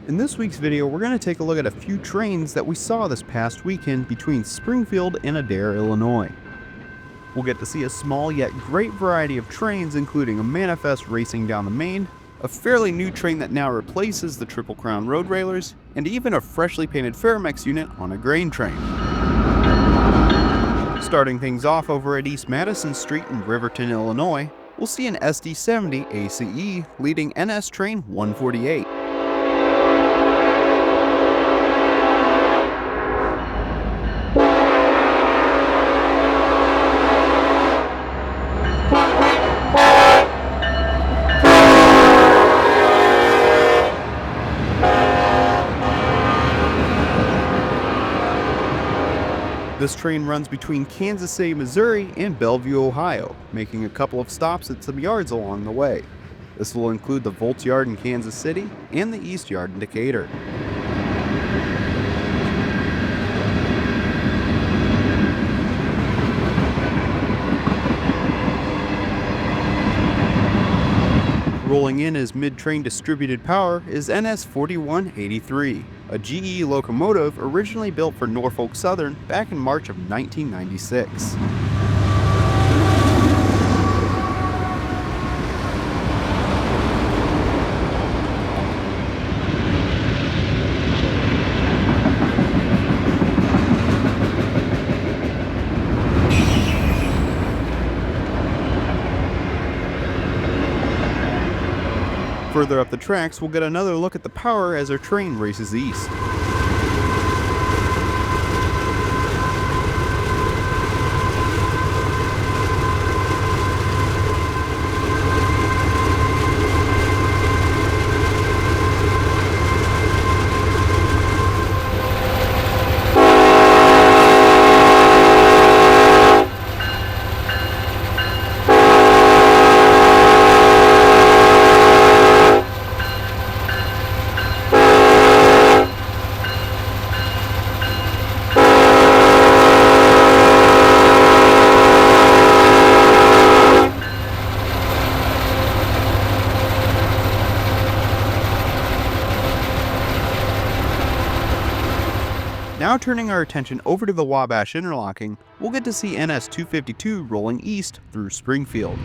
In this week's video, we're going to take a look at a few trains that we saw this past weekend between Springfield and Adair, Illinois. We'll get to see a small yet great variety of trains, including a manifest racing down the main, a fairly new train that now replaces the Triple Crown Roadrailers, and even a freshly painted ferromex unit on a grain train. Starting things off over at East Madison Street in Riverton, Illinois, we'll see an SD70 ACE leading NS train 148. This train runs between Kansas City, Missouri and Bellevue, Ohio, making a couple of stops at some yards along the way. This will include the Volts Yard in Kansas City and the East Yard in Decatur. Rolling in as mid-train distributed power is NS 4183, a GE locomotive originally built for Norfolk Southern back in March of 1996. Further up the tracks, we'll get another look at the power as our train races east. Now turning our attention over to the Wabash interlocking, we'll get to see NS 252 rolling east through Springfield.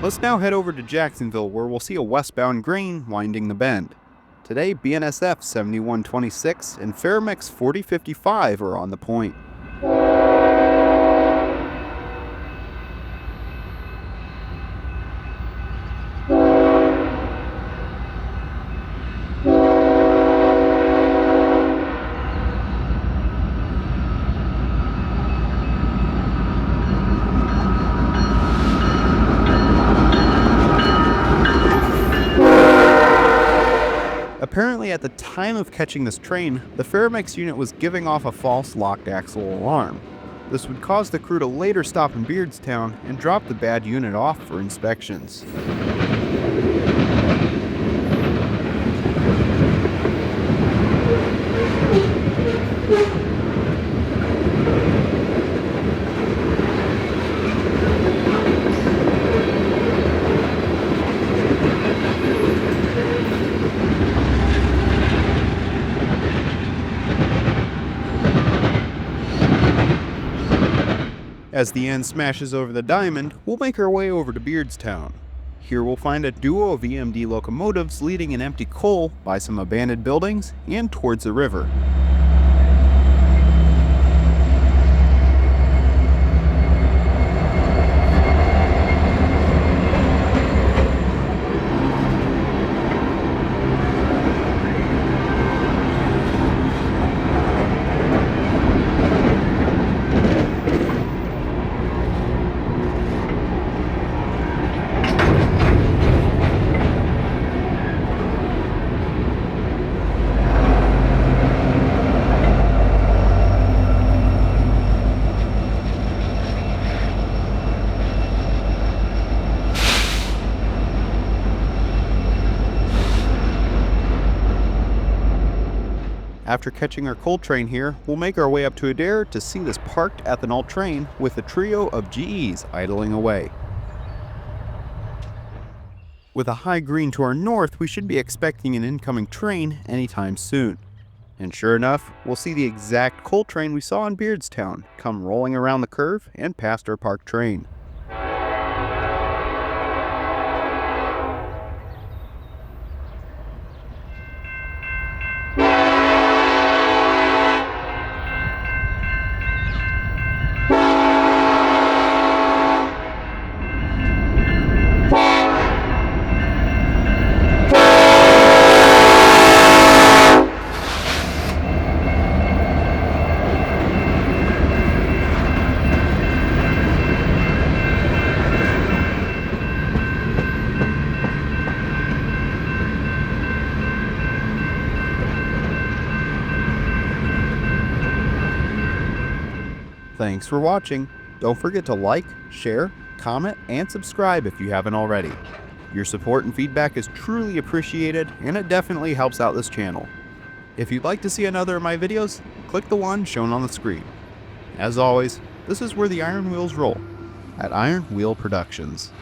Let's now head over to Jacksonville, where we'll see a westbound grain winding the bend. Today, BNSF 7126 and ferromex 4055 are on the point. Apparently, at the time of catching this train, the ferromex unit was giving off a false locked axle alarm. This would cause the crew to later stop in Beardstown and drop the bad unit off for inspections. As the N smashes over the diamond, we'll make our way over to Beardstown. Here we'll find a duo of EMD locomotives leading an empty coal by some abandoned buildings and towards the river. After catching our coal train here, we'll make our way up to Adair to see this parked ethanol train with a trio of GEs idling away. With a high green to our north, we should be expecting an incoming train anytime soon. And sure enough, we'll see the exact coal train we saw in Beardstown come rolling around the curve and past our parked train. Thanks for watching. Don't forget to like, share, comment, and subscribe if you haven't already. Your support and feedback is truly appreciated, and it definitely helps out this channel. If you'd like to see another of my videos, click the one shown on the screen. As always, this is where the iron wheels roll, at Iron Wheel Productions.